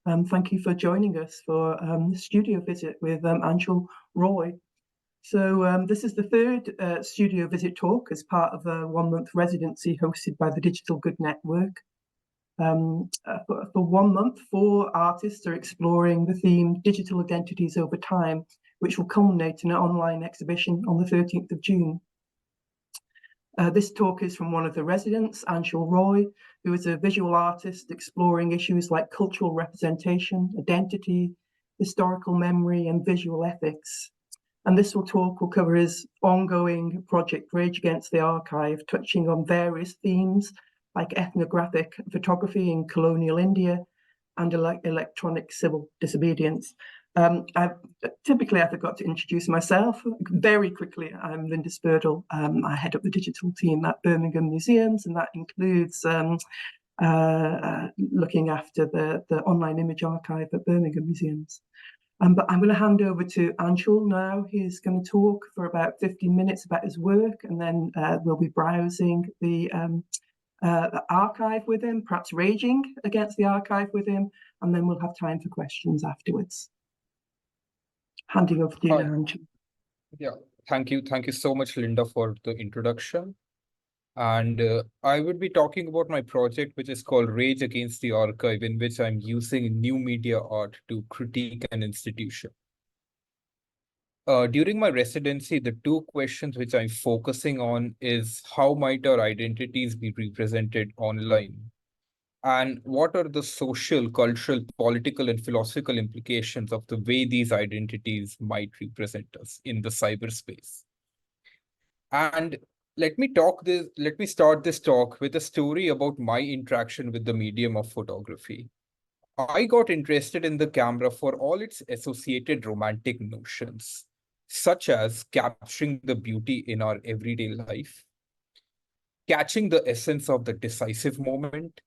Thank you for joining us for the studio visit with Anshul Roy. So this is the third studio visit talk as part of a 1-month residency hosted by the Digital Good Network. For 1 month, 4 artists are exploring the theme Digital Identities Over Time, which will culminate in an online exhibition on the 13th of June. This talk is from one of the residents, Anshul Roy, who is a visual artist exploring issues like cultural representation, identity, historical memory, and visual ethics. And this talk will cover his ongoing project Rage Against the Archive, touching on various themes like ethnographic photography in colonial India and electronic civil disobedience. Typically, I forgot to introduce myself. Very quickly, I'm Linda Spurdle. I head up the digital team at Birmingham Museums, and that includes looking after the online image archive at Birmingham Museums. But I'm going to hand over to Anshul now. He's going to talk for about 15 minutes about his work, and then we'll be browsing the archive with him, perhaps raging against the archive with him, and then we'll have time for questions afterwards. Handing over to you now, Anshul. Yeah, thank you. Thank you so much, Linda, for the introduction. And I would be talking about my project, which is called Rage Against the Archive, in which I'm using new media art to critique an institution. During my residency, the 2 questions which I'm focusing on is how might our identities be represented online? And what are the social, cultural, political, and philosophical implications of the way these identities might represent us in the cyberspace? And let me start this talk with a story about my interaction with the medium of photography. I got interested in the camera for all its associated romantic notions, such as capturing the beauty in our everyday life, catching the essence of the decisive moment,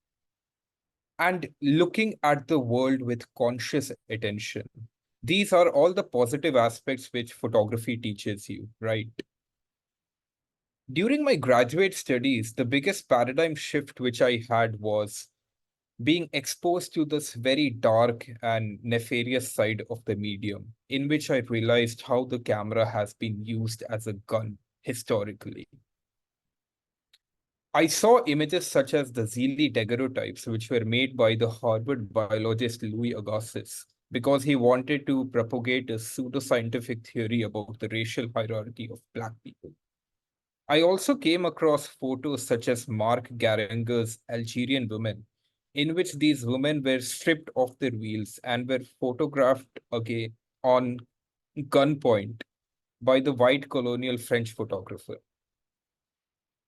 and looking at the world with conscious attention. These are all the positive aspects which photography teaches you, right? During my graduate studies, the biggest paradigm shift which I had was being exposed to this very dark and nefarious side of the medium, in which I realized how the camera has been used as a gun historically. I saw images such as the Zeely daguerreotypes, which were made by the Harvard biologist Louis Agassiz, because he wanted to propagate a pseudoscientific theory about the racial hierarchy of Black people. I also came across photos such as Mark Garanger's Algerian Women, in which these women were stripped off their wheels and were photographed again on gunpoint by the white colonial French photographer.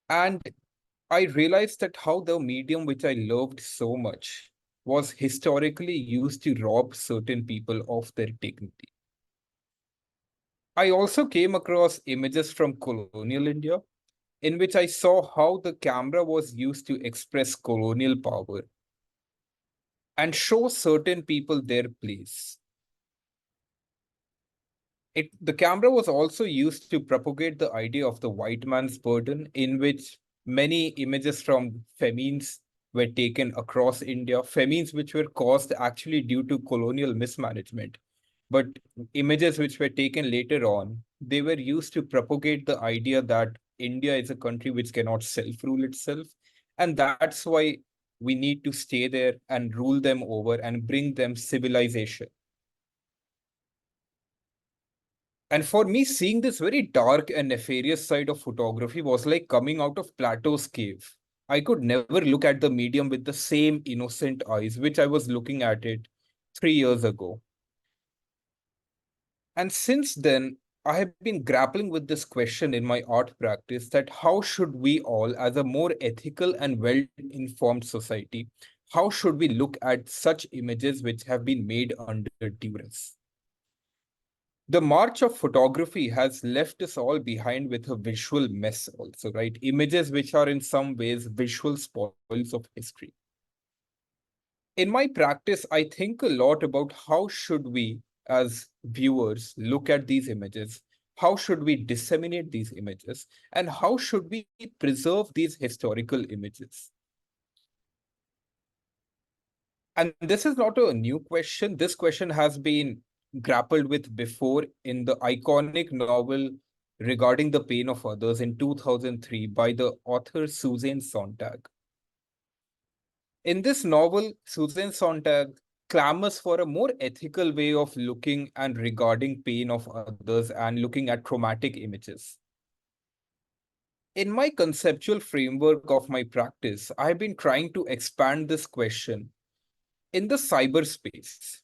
And I realized that how the medium which I loved so much was historically used to rob certain people of their dignity. I also came across images from colonial India, in which I saw how the camera was used to express colonial power and show certain people their place. The camera was also used to propagate the idea of the white man's burden, in which many images from famines were taken across India, famines which were caused actually due to colonial mismanagement. But images which were taken later on, they were used to propagate the idea that India is a country which cannot self-rule itself. And that's why we need to stay there and rule them over and bring them civilization. And for me, seeing this very dark and nefarious side of photography was like coming out of Plato's cave. I could never look at the medium with the same innocent eyes, which I was looking at it 3 years ago. And since then, I have been grappling with this question in my art practice, that how should we all, as a more ethical and well-informed society, how should we look at such images which have been made under duress? The march of photography has left us all behind with a visual mess also, right? Images which are in some ways visual spoils of history. In my practice, I think a lot about how should we, as viewers, look at these images, how should we disseminate these images, and how should we preserve these historical images. And this is not a new question. This question has been grappled with before in the iconic novel Regarding the Pain of Others in 2003 by the author Susan Sontag. In this novel, Susan Sontag clamors for a more ethical way of looking and regarding pain of others and looking at traumatic images. In my conceptual framework of my practice, I've been trying to expand this question in the cyberspace.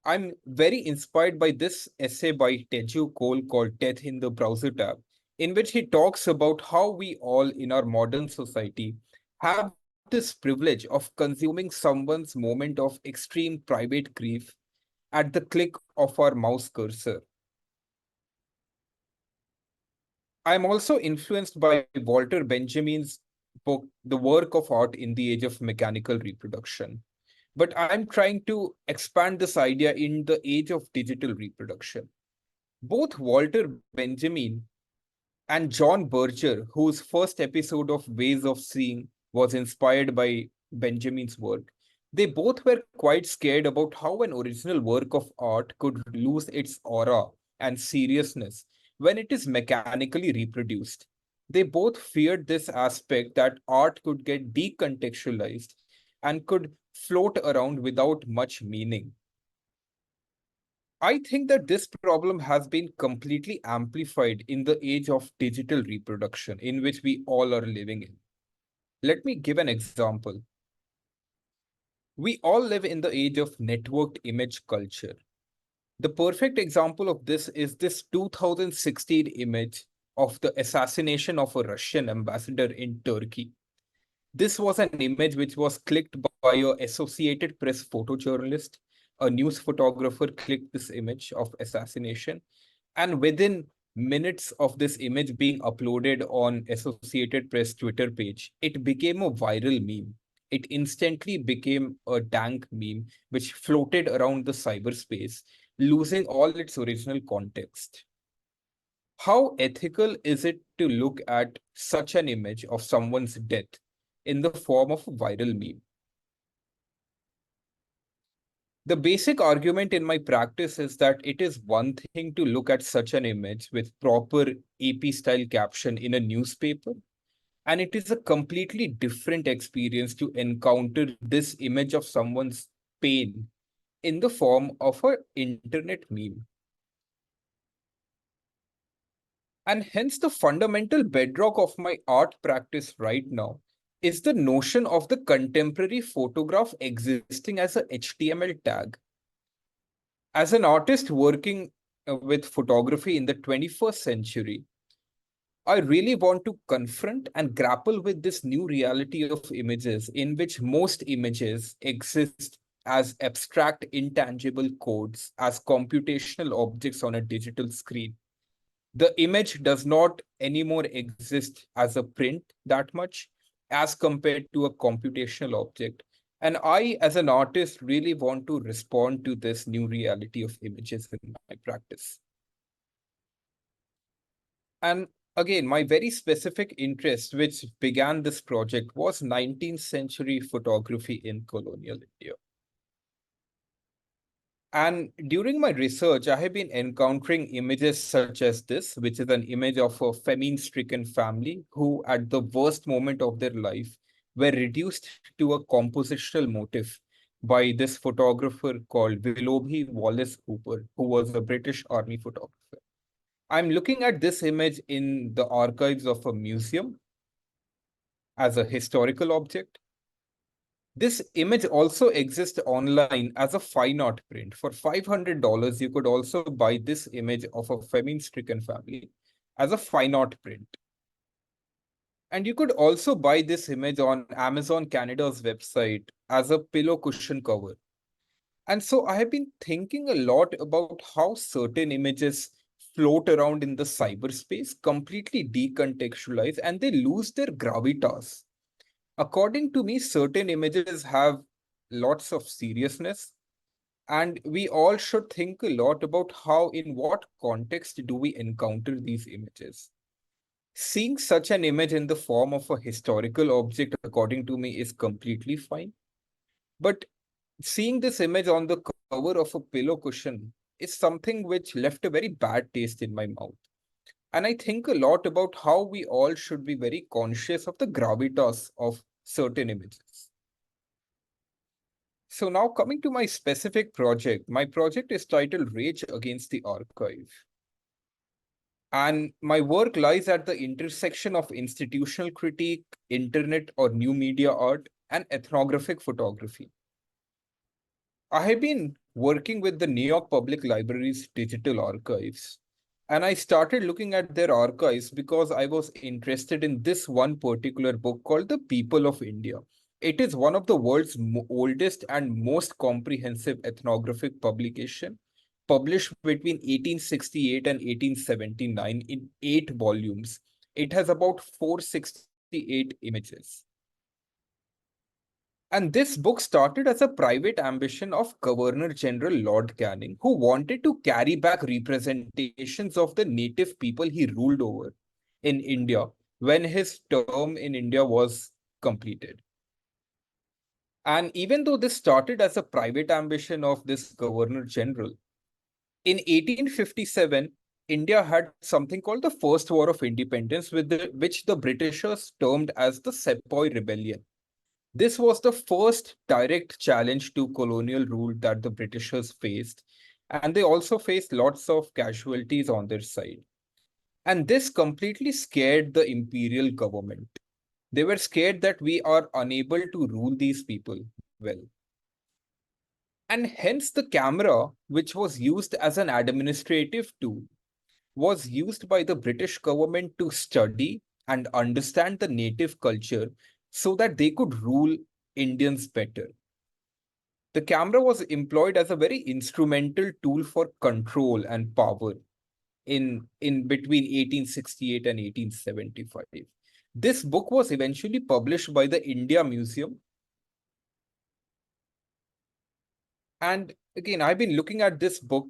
I'm very inspired by this essay by Teju Cole called Death in the Browser tab, in which he talks about how we all in our modern society have this privilege of consuming someone's moment of extreme private grief at the click of our mouse cursor. I'm also influenced by Walter Benjamin's book, The Work of Art in the Age of Mechanical Reproduction. But I'm trying to expand this idea in the age of digital reproduction. Both Walter Benjamin and John Berger, whose first episode of Ways of Seeing was inspired by Benjamin's work, they both were quite scared about how an original work of art could lose its aura and seriousness when it is mechanically reproduced. They both feared this aspect that art could get decontextualized and could float around without much meaning. I think that this problem has been completely amplified in the age of digital reproduction in which we all are living in. Let me give an example. We all live in the age of networked image culture. The perfect example of this is this 2016 image of the assassination of a Russian ambassador in Turkey. This was an image which was clicked by a Associated Press photojournalist. A news photographer clicked this image of assassination, and within minutes of this image being uploaded on Associated Press Twitter page, it became a viral meme. It instantly became a dank meme which floated around the cyberspace, losing all its original context. How ethical is it to look at such an image of someone's death in the form of a viral meme? The basic argument in my practice is that it is one thing to look at such an image with proper AP style caption in a newspaper, and it is a completely different experience to encounter this image of someone's pain in the form of an internet meme. And hence, the fundamental bedrock of my art practice right now is the notion of the contemporary photograph existing as a HTML tag. As an artist working with photography in the 21st century, I really want to confront and grapple with this new reality of images in which most images exist as abstract, intangible codes, as computational objects on a digital screen. The image does not anymore exist as a print that much as compared to a computational object. And I, as an artist, really want to respond to this new reality of images in my practice. And again, my very specific interest, which began this project, was 19th century photography in colonial India. And during my research, I have been encountering images such as this, which is an image of a famine-stricken family who, at the worst moment of their life, were reduced to a compositional motif by this photographer called Willoughby Wallace Cooper, who was a British Army photographer. I'm looking at this image in the archives of a museum as a historical object. This image also exists online as a fine art print. For $500, you could also buy this image of a famine-stricken family as a fine art print. And you could also buy this image on Amazon Canada's website as a pillow cushion cover. And so I have been thinking a lot about how certain images float around in the cyberspace, completely decontextualized, and they lose their gravitas. According to me, certain images have lots of seriousness, and we all should think a lot about how, in what context do we encounter these images. Seeing such an image in the form of a historical object, according to me, is completely fine. But seeing this image on the cover of a pillow cushion is something which left a very bad taste in my mouth. And I think a lot about how we all should be very conscious of the gravitas of certain images. So now coming to my specific project, my project is titled Rage Against the Archive. And my work lies at the intersection of institutional critique, internet or new media art, and ethnographic photography. I have been working with the New York Public Library's digital archives, and I started looking at their archives because I was interested in this one particular book called The People of India. It is one of the world's oldest and most comprehensive ethnographic publication, published between 1868 and 1879 in 8 volumes. It has about 468 images. And this book started as a private ambition of Governor General Lord Canning, who wanted to carry back representations of the native people he ruled over in India when his term in India was completed. And even though this started as a private ambition of this Governor General, in 1857, India had something called the First War of Independence, which the Britishers termed as the Sepoy Rebellion. This was the first direct challenge to colonial rule that the Britishers faced, and they also faced lots of casualties on their side. And this completely scared the imperial government. They were scared that we are unable to rule these people well. And hence the camera, which was used as an administrative tool, was used by the British government to study and understand the native culture so that they could rule Indians better. The camera was employed as a very instrumental tool for control and power in between 1868 and 1875. This book was eventually published by the India Museum. And again, I've been looking at this book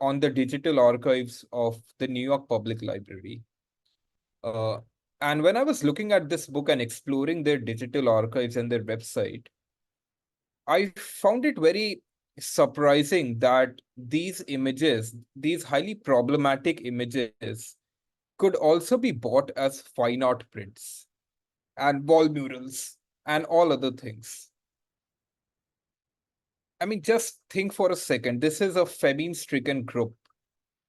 on the digital archives of the New York Public Library. And when I was looking at this book and exploring their digital archives and their website, I found it very surprising that these images, these highly problematic images, could also be bought as fine art prints and wall murals and all other things. I mean, just think for a second. This is a famine-stricken group.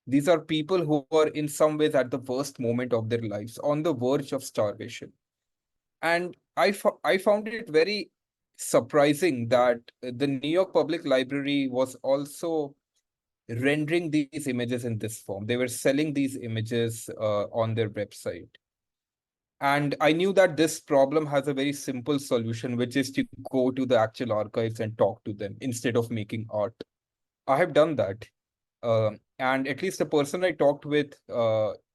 These are people who are in some ways at the worst moment of their lives, on the verge of starvation. And I found it very surprising that the New York Public Library was also rendering these images in this form. They were selling these images on their website. And I knew that this problem has a very simple solution, which is to go to the actual archives and talk to them instead of making art. I have done that. And at least the person I talked with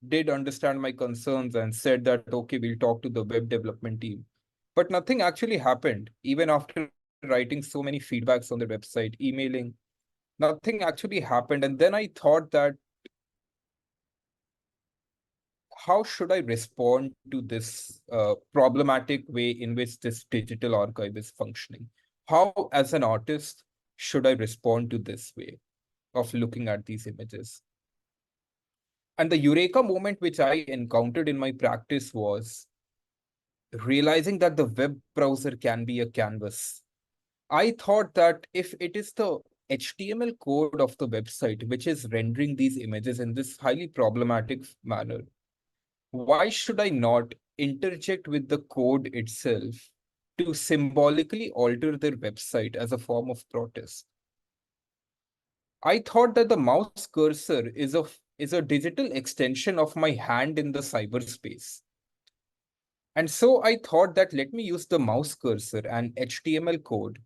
did understand my concerns and said that, okay, we'll talk to the web development team. But nothing actually happened, even after writing so many feedbacks on their website, emailing, nothing actually happened. And then I thought that, how should I respond to this problematic way in which this digital archive is functioning? How, as an artist, should I respond to this way of looking at these images? And the eureka moment which I encountered in my practice was realizing that the web browser can be a canvas. I thought that if it is the HTML code of the website which is rendering these images in this highly problematic manner, why should I not interject with the code itself to symbolically alter their website as a form of protest? I thought that the mouse cursor is a digital extension of my hand in the cyberspace. And so I thought that let me use the mouse cursor and HTML code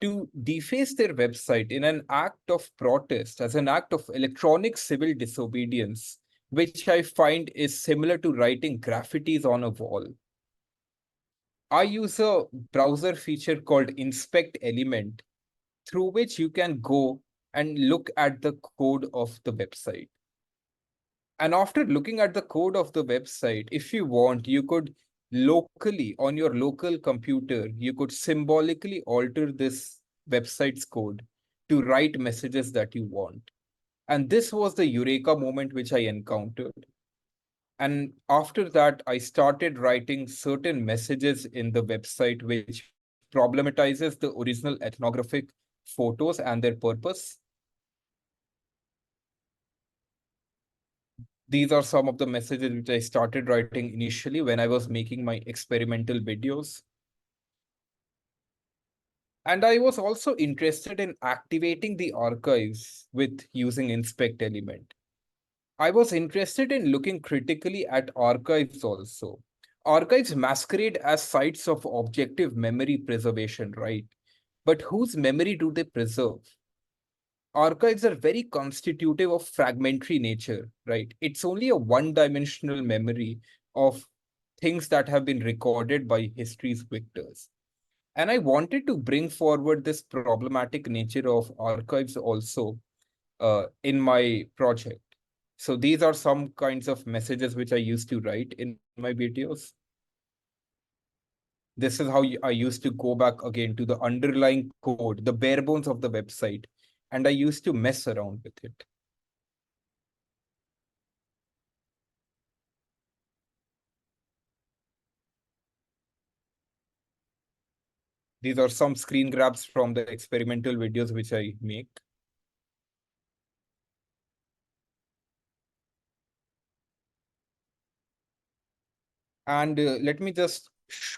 to deface their website in an act of protest, as an act of electronic civil disobedience, which I find is similar to writing graffitis on a wall. I use a browser feature called Inspect Element, through which you can go and look at the code of the website. And after looking at the code of the website, if you want, you could locally, on your local computer, you could symbolically alter this website's code to write messages that you want. And this was the eureka moment which I encountered. And after that, I started writing certain messages in the website which problematizes the original ethnographic photos and their purpose. These are some of the messages which I started writing initially when I was making my experimental videos. And I was also interested in activating the archives with using inspect element. I was interested in looking critically at archives also. Archives masquerade as sites of objective memory preservation, right? But whose memory do they preserve? Archives are very constitutive of fragmentary nature, right? It's only a one-dimensional memory of things that have been recorded by history's victors. And I wanted to bring forward this problematic nature of archives also in my project. So these are some kinds of messages which I used to write in my videos. This is how I used to go back again to the underlying code, the bare bones of the website, and I used to mess around with it. These are some screen grabs from the experimental videos which I make. And let me just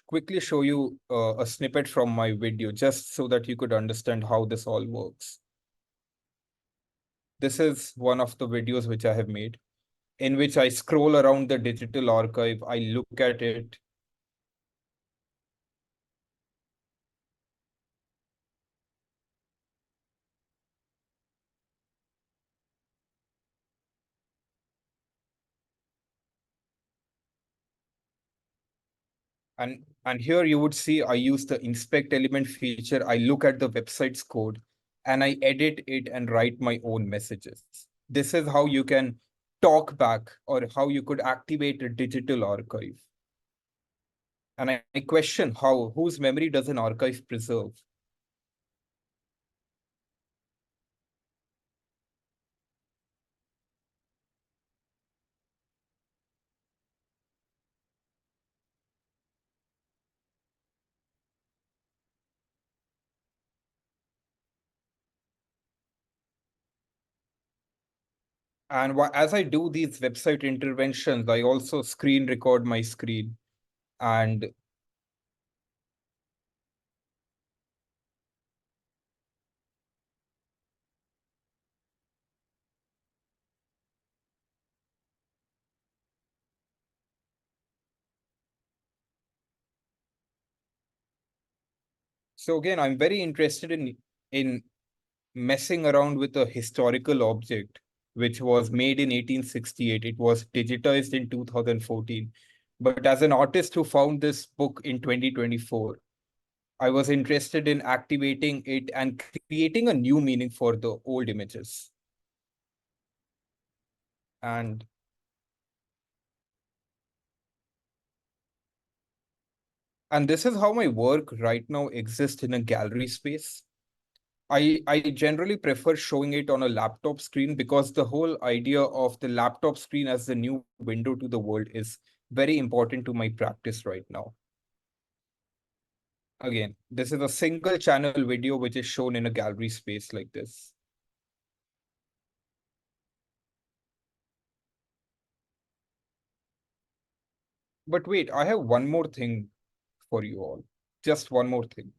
quickly show you a snippet from my video, just so that you could understand how this all works. This is one of the videos which I have made, in which I scroll around the digital archive, I look at it. And here you would see I use the inspect element feature. I look at the website's code and I edit it and write my own messages. This is how you can talk back, or how you could activate a digital archive. And I question whose memory does an archive preserve? And as I do these website interventions, I also screen record my screen. And so again, I'm very interested in messing around with a historical object which was made in 1868. It was digitized in 2014. But as an artist who found this book in 2024, I was interested in activating it and creating a new meaning for the old images. And this is how my work right now exists in a gallery space. I generally prefer showing it on a laptop screen, because the whole idea of the laptop screen as the new window to the world is very important to my practice right now. Again, this is a single channel video which is shown in a gallery space like this. But wait, I have one more thing for you all. Just one more thing.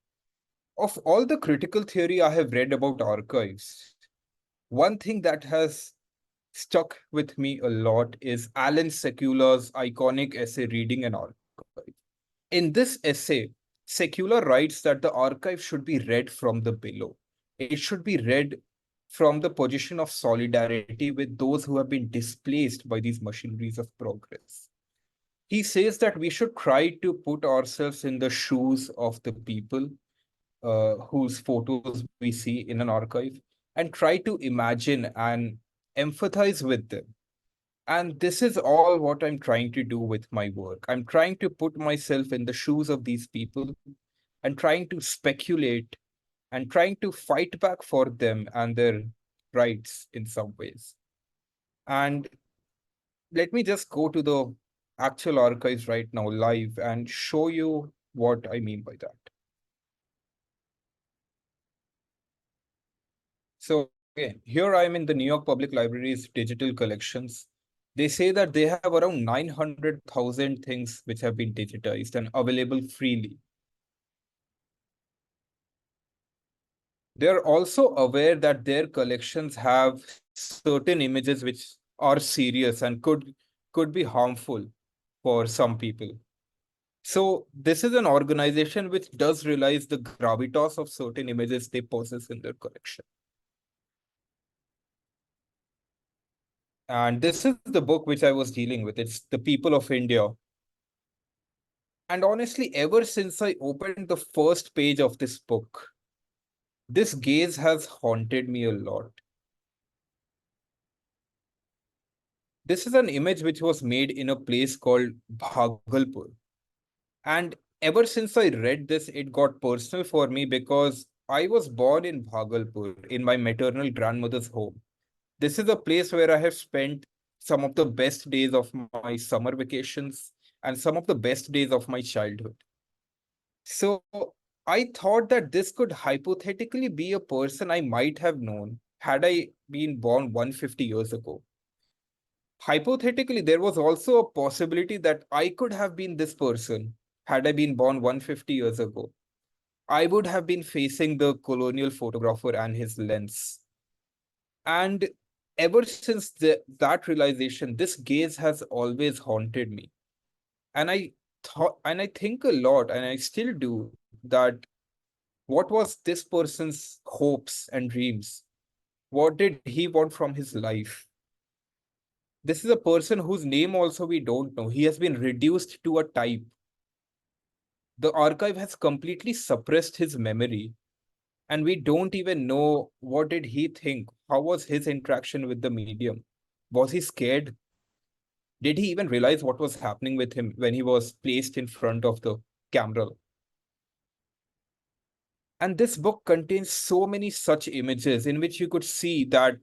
Of all the critical theory I have read about archives, one thing that has stuck with me a lot is Alan Sekula's iconic essay, Reading an Archive. In this essay, Sekula writes that the archive should be read from the below. It should be read from the position of solidarity with those who have been displaced by these machineries of progress. He says that we should try to put ourselves in the shoes of the people whose photos we see in an archive, and try to imagine and empathize with them. And this is all what I'm trying to do with my work. I'm trying to put myself in the shoes of these people and trying to speculate and trying to fight back for them and their rights in some ways. And let me just go to the actual archives right now live and show you what I mean by that. So again, here I am in the New York Public Library's digital collections. They say that they have around 900,000 things which have been digitized and available freely. They're also aware that their collections have certain images which are serious and could be harmful for some people. So this is an organization which does realize the gravitas of certain images they possess in their collection. And this is the book which I was dealing with. It's The People of India. And honestly, ever since I opened the first page of this book, this gaze has haunted me a lot. This is an image which was made in a place called Bhagalpur. And ever since I read this, it got personal for me because I was born in Bhagalpur, in my maternal grandmother's home. This is a place where I have spent some of the best days of my summer vacations and some of the best days of my childhood. So I thought that this could hypothetically be a person I might have known had I been born 150 years ago. Hypothetically, there was also a possibility that I could have been this person had I been born 150 years ago. I would have been facing the colonial photographer and his lens. And ever since that realization, this gaze has always haunted me. And I think a lot, and I still do, that what was this person's hopes and dreams? What did he want from his life? This is a person whose name also we don't know. He has been reduced to a type. The archive has completely suppressed his memory, and we don't even know what did he think. How was his interaction with the medium? Was he scared? Did he even realize what was happening with him when he was placed in front of the camera? And this book contains so many such images in which you could see that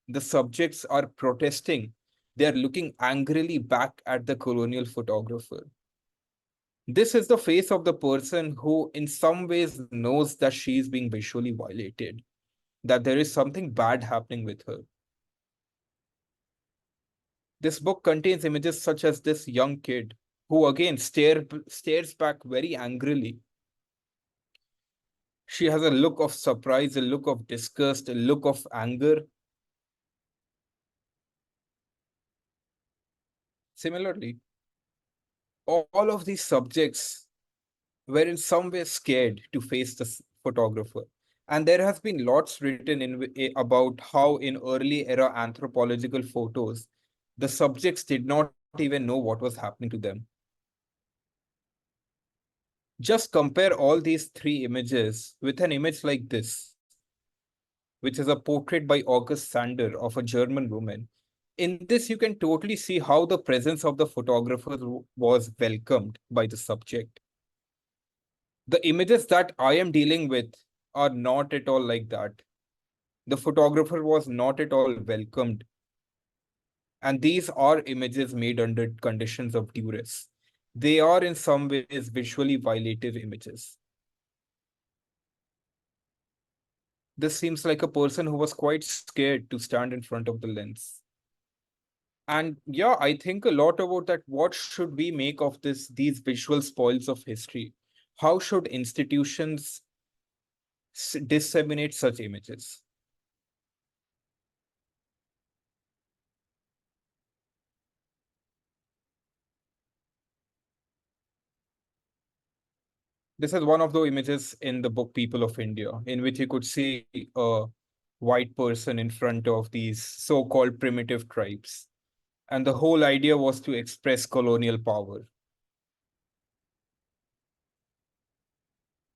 the subjects are protesting. They are looking angrily back at the colonial photographer. This is the face of the person who, in some ways, knows that she is being visually violated, that there is something bad happening with her. This book contains images such as this young kid who again stares back very angrily. She has a look of surprise, a look of disgust, a look of anger. Similarly, all of these subjects were in some way scared to face the photographer. And there has been lots written about how in early era anthropological photos, the subjects did not even know what was happening to them. Just compare all these three images with an image like this, which is a portrait by August Sander of a German woman. In this, you can totally see how the presence of the photographer was welcomed by the subject. The images that I am dealing with are not at all like that. The photographer was not at all welcomed. And these are images made under conditions of duress. They are in some ways visually violative images. This seems like a person who was quite scared to stand in front of the lens. And yeah, I think a lot about that. What should we make of these visual spoils of history? How should institutions disseminate such images? This is one of the images in the book People of India, in which you could see a white person in front of these so-called primitive tribes. And the whole idea was to express colonial power.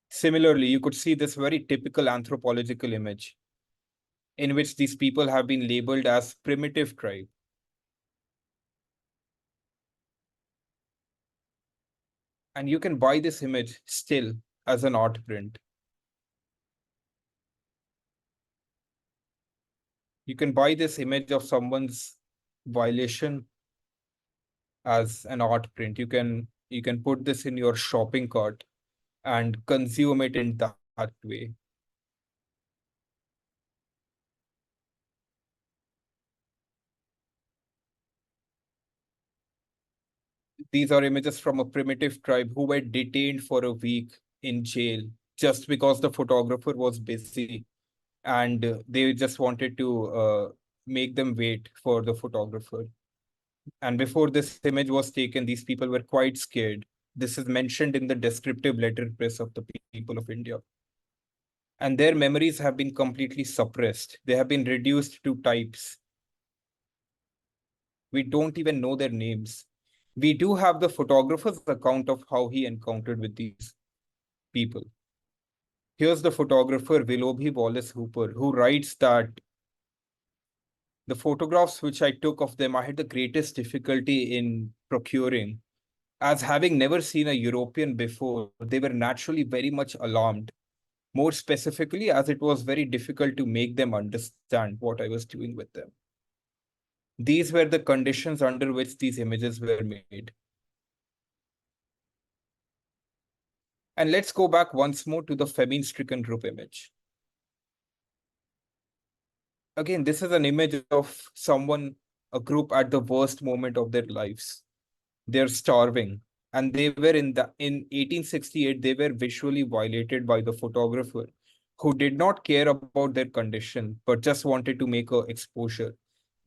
Similarly, you could see this very typical anthropological image in which these people have been labeled as primitive tribe. And you can buy this image still as an art print. You can buy this image of someone's violation as an art print. You can put this in your shopping cart and consume it in that way. These are images from a primitive tribe who were detained for a week in jail just because the photographer was busy, and they just wanted to make them wait for the photographer. And before this image was taken, these people were quite scared. This is mentioned in the descriptive letterpress of the people of India. And their memories have been completely suppressed. They have been reduced to types. We don't even know their names. We do have the photographer's account of how he encountered with these people. Here's the photographer Willoughby Wallace Hooper, who writes that the photographs which I took of them, I had the greatest difficulty in procuring. As having never seen a European before, they were naturally very much alarmed. More specifically, as it was very difficult to make them understand what I was doing with them. These were the conditions under which these images were made. And let's go back once more to the famine-stricken group image. Again, this is an image of someone, a group at the worst moment of their lives. They're starving. And they were in 1868, they were visually violated by the photographer, who did not care about their condition, but just wanted to make an exposure.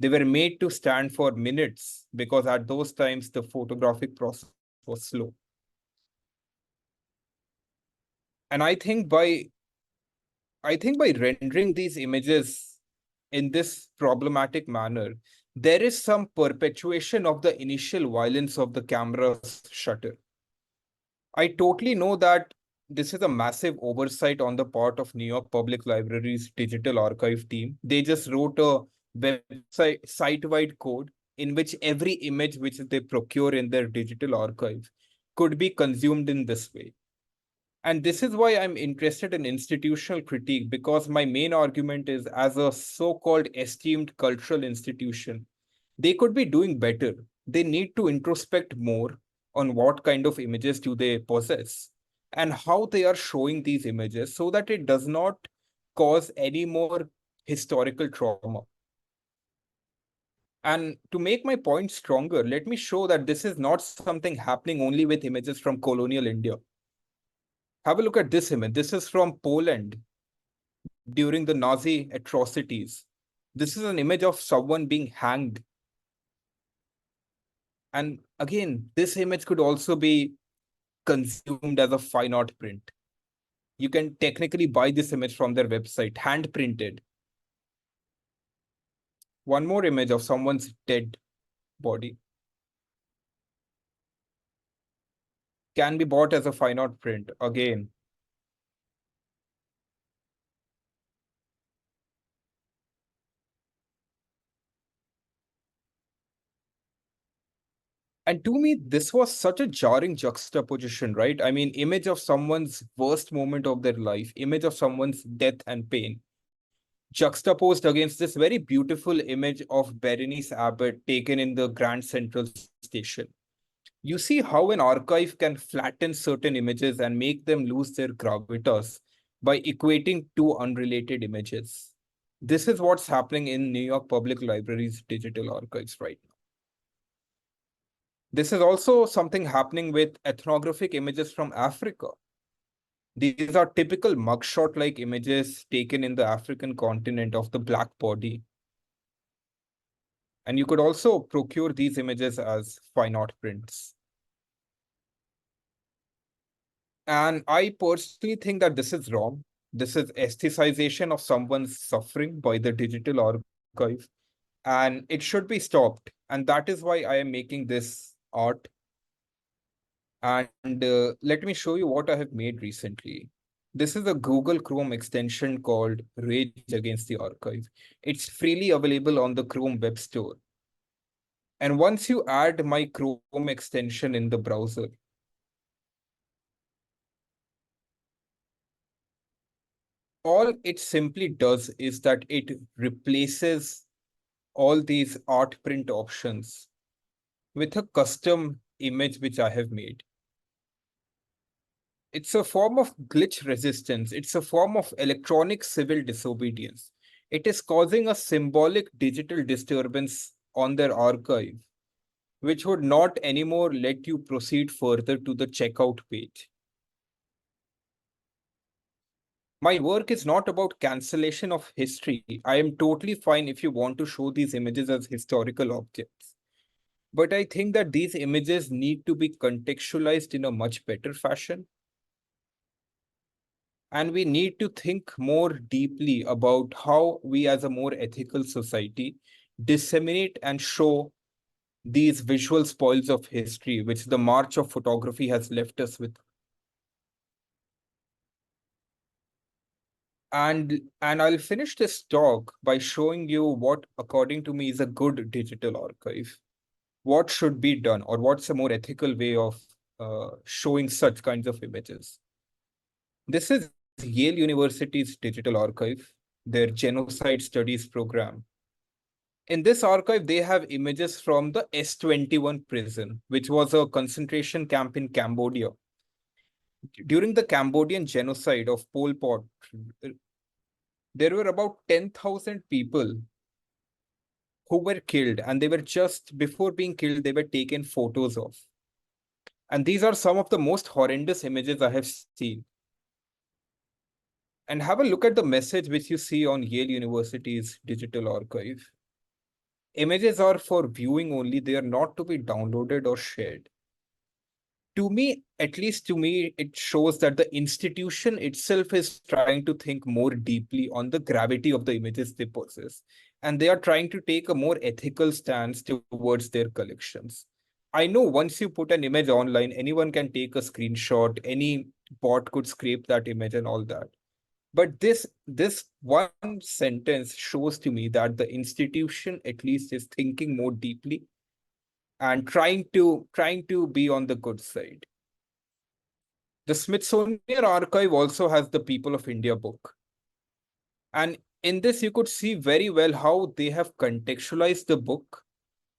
They were made to stand for minutes because at those times, the photographic process was slow. And I think by rendering these images in this problematic manner, there is some perpetuation of the initial violence of the camera's shutter. I totally know that this is a massive oversight on the part of New York Public Library's digital archive team. They just wrote a website site-wide code in which every image which they procure in their digital archive could be consumed in this way. And this is why I'm interested in institutional critique, because my main argument is, as a so-called esteemed cultural institution, they could be doing better. They need to introspect more on what kind of images do they possess and how they are showing these images so that it does not cause any more historical trauma. And to make my point stronger, let me show that this is not something happening only with images from colonial India. Have a look at this image. This is from Poland during the Nazi atrocities. This is an image of someone being hanged. And again, this image could also be consumed as a fine art print. You can technically buy this image from their website, hand printed. One more image of someone's dead body can be bought as a fine art print. Again, and to me, this was such a jarring juxtaposition, right? I mean, image of someone's worst moment of their life, image of someone's death and pain, juxtaposed against this very beautiful image of Berenice Abbott taken in the Grand Central Station. You see how an archive can flatten certain images and make them lose their gravitas by equating two unrelated images. This is what's happening in New York Public Library's digital archives right now. This is also something happening with ethnographic images from Africa. These are typical mugshot-like images taken in the African continent of the black body. And you could also procure these images as fine art prints. And I personally think that this is wrong. This is aestheticization of someone's suffering by the digital archive, and it should be stopped. And that is why I am making this art. And let me show you what I have made recently. This is a Google Chrome extension called Rage Against the Archive. It's freely available on the Chrome Web Store. And once you add my Chrome extension in the browser, all it simply does is that it replaces all these art print options with a custom image which I have made. It's a form of glitch resistance. It's a form of electronic civil disobedience. It is causing a symbolic digital disturbance on their archive, which would not anymore let you proceed further to the checkout page. My work is not about cancellation of history. I am totally fine if you want to show these images as historical objects. But I think that these images need to be contextualized in a much better fashion. And we need to think more deeply about how we, as a more ethical society, disseminate and show these visual spoils of history, which the march of photography has left us with. And I'll finish this talk by showing you what, according to me, is a good digital archive. What should be done, or what's a more ethical way of showing such kinds of images. This is Yale University's digital archive, their genocide studies program. In this archive, they have images from the S21 prison, which was a concentration camp in Cambodia. During the Cambodian genocide of Pol Pot, there were about 10,000 people who were killed, and they were just before being killed, they were taken photos of. And these are some of the most horrendous images I have seen. And have a look at the message which you see on Yale University's digital archive. Images are for viewing only, they are not to be downloaded or shared. To me, at least to me, it shows that the institution itself is trying to think more deeply on the gravity of the images they possess. And they are trying to take a more ethical stance towards their collections. I know once you put an image online, anyone can take a screenshot, any bot could scrape that image and all that. But this one sentence shows to me that the institution at least is thinking more deeply and trying to be on the good side. The Smithsonian Archive also has the People of India book. And in this, you could see very well how they have contextualized the book,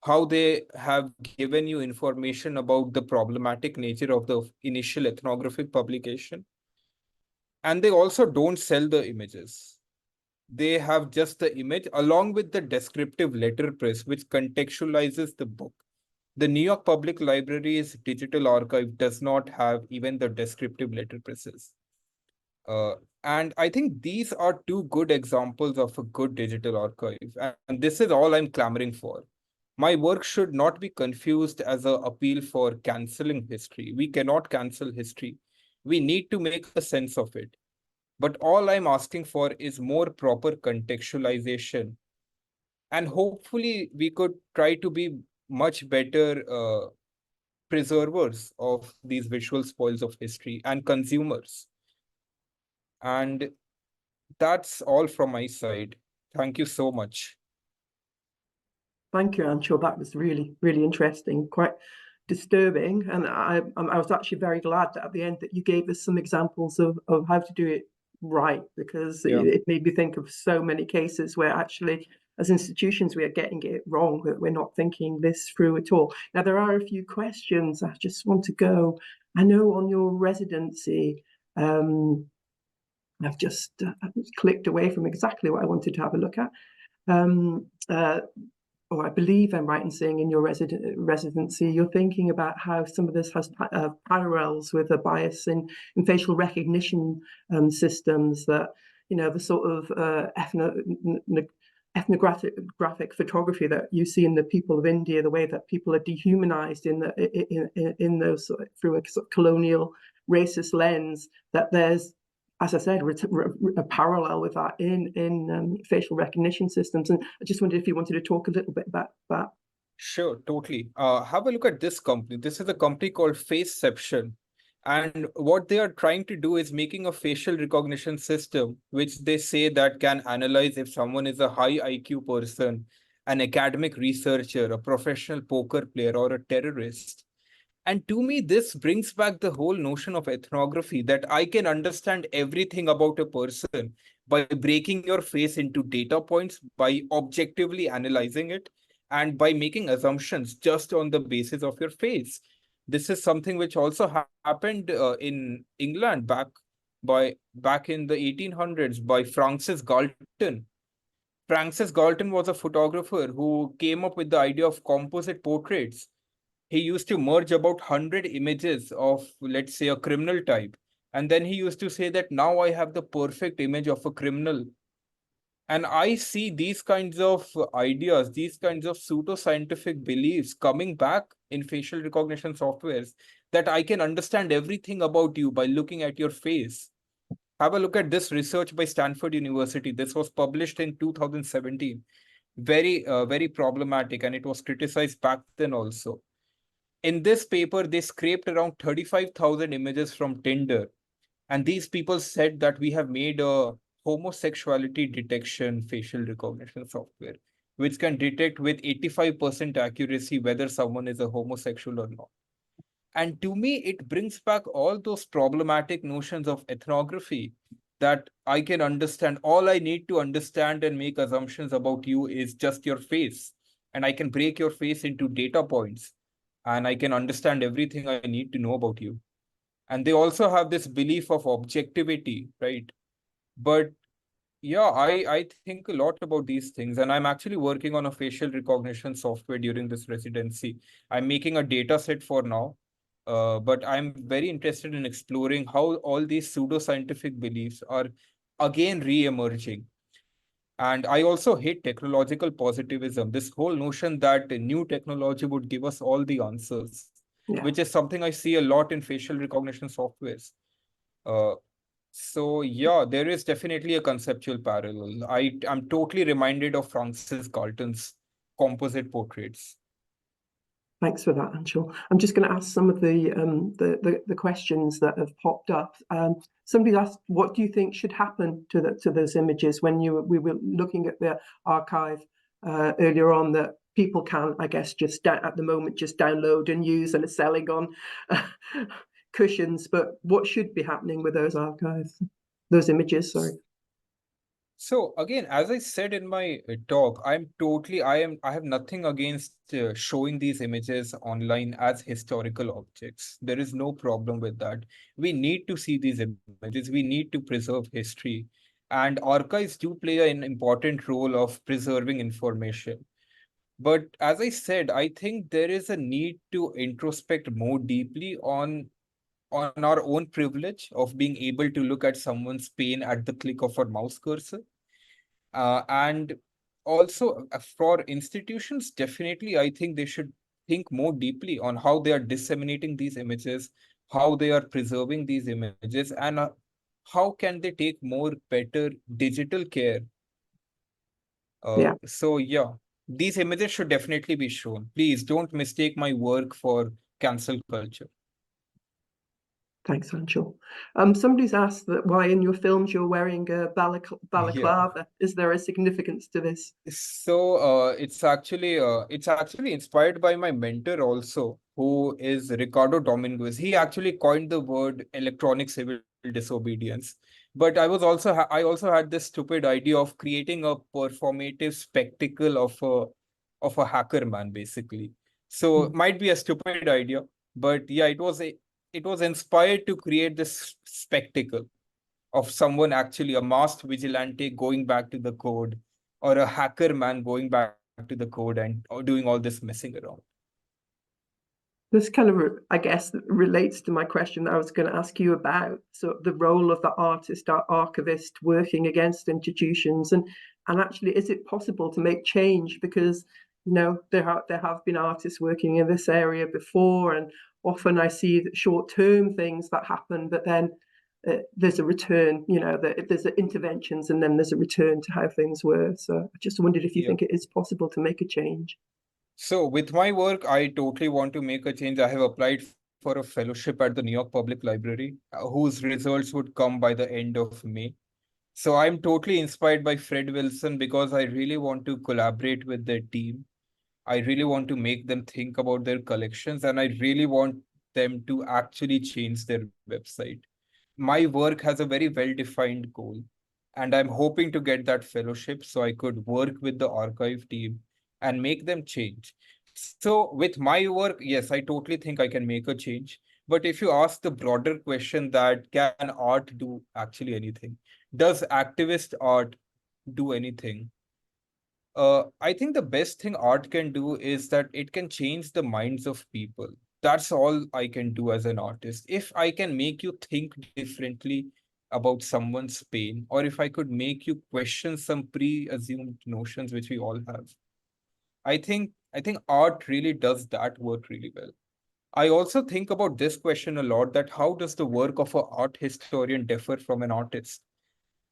how they have given you information about the problematic nature of the initial ethnographic publication. And they also don't sell the images. They have just the image along with the descriptive letterpress, which contextualizes the book. The New York Public Library's digital archive does not have even the descriptive letterpresses. And I think these are two good examples of a good digital archive. And this is all I'm clamoring for. My work should not be confused as an appeal for canceling history. We cannot cancel history. We need to make a sense of it. But all I'm asking for is more proper contextualization. And hopefully we could try to be much better preservers of these visual spoils of history and consumers. And that's all from my side. Thank you so much. Thank you, Anshul. That was really, really interesting, quite disturbing. And I was actually very glad that at the end that you gave us some examples of how to do it right, because it made me think of so many cases where actually, as institutions, we are getting it wrong, that we're not thinking this through at all. Now, there are a few questions I just want to go. I know on your residency, I've just clicked away from exactly what I wanted to have a look at. Or I believe I'm right in saying in your residency, you're thinking about how some of this has parallels with a bias in facial recognition systems, that, you know, the sort of ethnographic photography that you see in the people of India, the way that people are dehumanized in those through a sort of colonial racist lens, that there's, as I said, a parallel with that in facial recognition systems. And I just wondered if you wanted to talk a little bit about that. Sure, totally. Have a look at this company. This is a company called Faceception. And what they are trying to do is making a facial recognition system, which they say that can analyze if someone is a high IQ person, an academic researcher, a professional poker player, or a terrorist. And to me, this brings back the whole notion of ethnography, that I can understand everything about a person by breaking your face into data points, by objectively analyzing it, and by making assumptions just on the basis of your face. This is something which also happened in England back in the 1800s by Francis Galton. Francis Galton was a photographer who came up with the idea of composite portraits. He used to merge about 100 images of, let's say, a criminal type. And then he used to say that now I have the perfect image of a criminal. And I see these kinds of ideas, these kinds of pseudoscientific beliefs coming back in facial recognition softwares, that I can understand everything about you by looking at your face. Have a look at this research by Stanford University. This was published in 2017. Very problematic, and it was criticized back then also. In this paper, they scraped around 35,000 images from Tinder. And these people said that we have made a homosexuality detection facial recognition software, which can detect with 85% accuracy whether someone is a homosexual or not. And to me, it brings back all those problematic notions of ethnography, that I can understand. All I need to understand and make assumptions about you is just your face. And I can break your face into data points, and I can understand everything I need to know about you. And they also have this belief of objectivity, right? But yeah, I think a lot about these things, and I'm actually working on a facial recognition software during this residency. I'm making a data set for now, but I'm very interested in exploring how all these pseudoscientific beliefs are again re-emerging. And I also hate technological positivism, this whole notion that new technology would give us all the answers, Yeah. which is something I see a lot in facial recognition softwares. Uh, so yeah, there is definitely a conceptual parallel. I'm totally reminded of Francis Galton's composite portraits. Thanks for that, Anshul. I'm just going to ask some of the questions that have popped up. Somebody asked, "What do you think should happen to those images when we were looking at the archive earlier on, that people can, I guess, just at the moment just download and use and are selling on cushions? But what should be happening with those archives, those images? Sorry." So again, as I said in my talk, I have nothing against showing these images online as historical objects. There is no problem with that. We need to see these images. We need to preserve history, and archives do play an important role of preserving information. But as I said, I think there is a need to introspect more deeply on our own privilege of being able to look at someone's pain at the click of our mouse cursor. And also for institutions, definitely, I think they should think more deeply on how they are disseminating these images, how they are preserving these images, and how can they take more better digital care. Yeah. So yeah, these images should definitely be shown. Please don't mistake my work for cancel culture. Thanks, Anshul. Somebody's asked that why in your films you're wearing a Yeah. balaclava. Is there a significance to this? So it's actually inspired by my mentor also, who is Ricardo Dominguez. He actually coined the word electronic civil disobedience. But I also had this stupid idea of creating a performative spectacle of a hacker man, basically. So might be a stupid idea, but yeah, it was inspired to create this spectacle of someone, actually a masked vigilante going back to the code, or a hacker man going back to the code and doing all this messing around. This kind of, I guess, relates to my question that I was going to ask you about. So the role of the artist, or archivist, working against institutions, and actually, is it possible to make change? Because there have been artists working in this area before, and often I see short-term things that happen, but then there's a return. There's interventions, and then there's a return to how things were. So I just wondered if you Yeah. think it is possible to make a change. So with my work, I totally want to make a change. I have applied for a fellowship at the New York Public Library, whose results would come by the end of May. So I'm totally inspired by Fred Wilson because I really want to collaborate with their team. I really want to make them think about their collections, and I really want them to actually change their website. My work has a very well-defined goal, and I'm hoping to get that fellowship so I could work with the archive team and make them change. So with my work, yes, I totally think I can make a change. But if you ask the broader question that can art do actually anything? Does activist art do anything? I think the best thing art can do is that it can change the minds of people. That's all I can do as an artist. If I can make you think differently about someone's pain, or if I could make you question some pre-assumed notions which we all have, I think art really does that work really well. I also think about this question a lot, that how does the work of an art historian differ from an artist?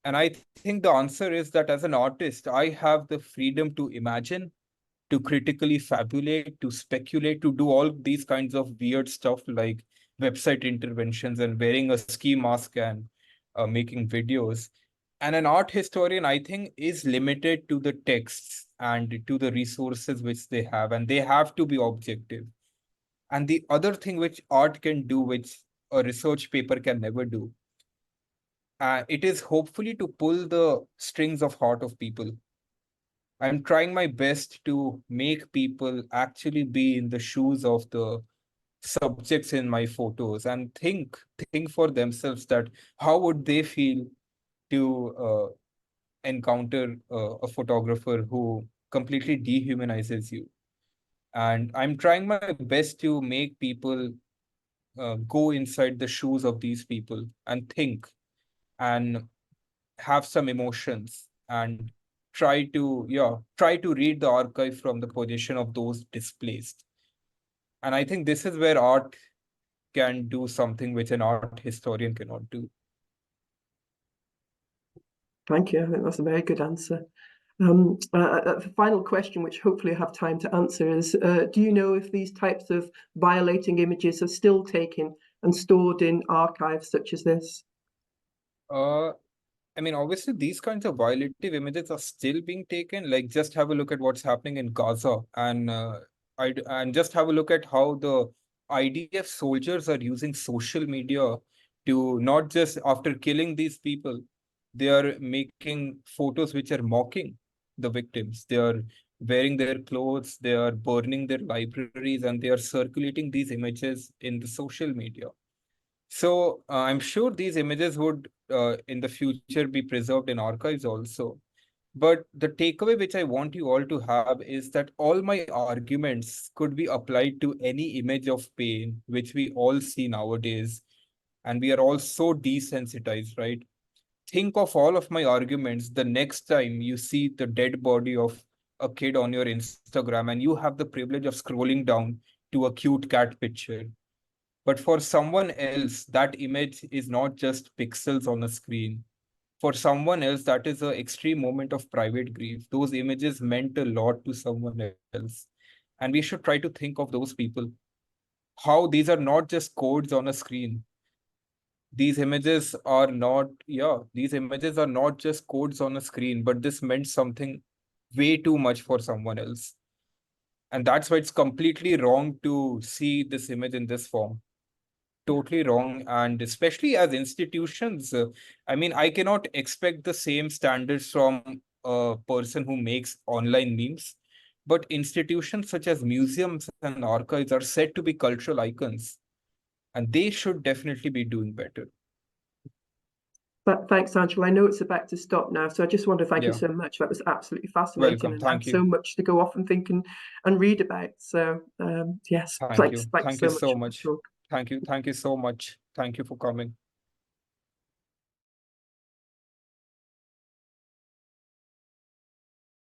And I think the answer is that as an artist, I have the freedom to imagine, to critically fabulate, to speculate, to do all these kinds of weird stuff like website interventions and wearing a ski mask and making videos. And an art historian, I think, is limited to the texts and to the resources which they have, and they have to be objective. And the other thing which art can do, which a research paper can never do, it is hopefully to pull the strings of heart of people. I'm trying my best to make people actually be in the shoes of the subjects in my photos and think for themselves that how would they feel to encounter a photographer who completely dehumanizes you. And I'm trying my best to make people go inside the shoes of these people and think and have some emotions and try to read the archive from the position of those displaced. And I think this is where art can do something which an art historian cannot do. Thank you. I think that's a very good answer. The final question, which hopefully I have time to answer, is do you know if these types of violating images are still taken and stored in archives such as this? uh I mean, obviously, these kinds of violative images are still being taken. Like, just have a look at what's happening in Gaza, and and just have a look at how the IDF soldiers are using social media to not just after killing these people, they are making photos which are mocking the victims. They are wearing their clothes, they are burning their libraries, and they are circulating these images in the social media. So I'm sure these images would, in the future, be preserved in archives also. But the takeaway which I want you all to have is that all my arguments could be applied to any image of pain, which we all see nowadays. And we are all so desensitized, right? Think of all of my arguments the next time you see the dead body of a kid on your Instagram and you have the privilege of scrolling down to a cute cat picture. But for someone else, that image is not just pixels on a screen. For someone else, that is an extreme moment of private grief. Those images meant a lot to someone else. And we should try to think of those people. How these are not just codes on a screen. These images are not just codes on a screen, but this meant something way too much for someone else. And that's why it's completely wrong to see this image in this form. Totally wrong. And especially as institutions, I mean, I cannot expect the same standards from a person who makes online memes. But institutions such as museums and archives are said to be cultural icons, and they should definitely be doing better. But thanks, Anshul. I know it's about to stop now, so I just want to thank you Yeah. so much. That was absolutely fascinating, Welcome. and I Thank have so you. much to go off and think and read about. So yes, Thank thanks you. so Thank you much so for the much. talk. Thank you. Thank you so much. Thank you for coming.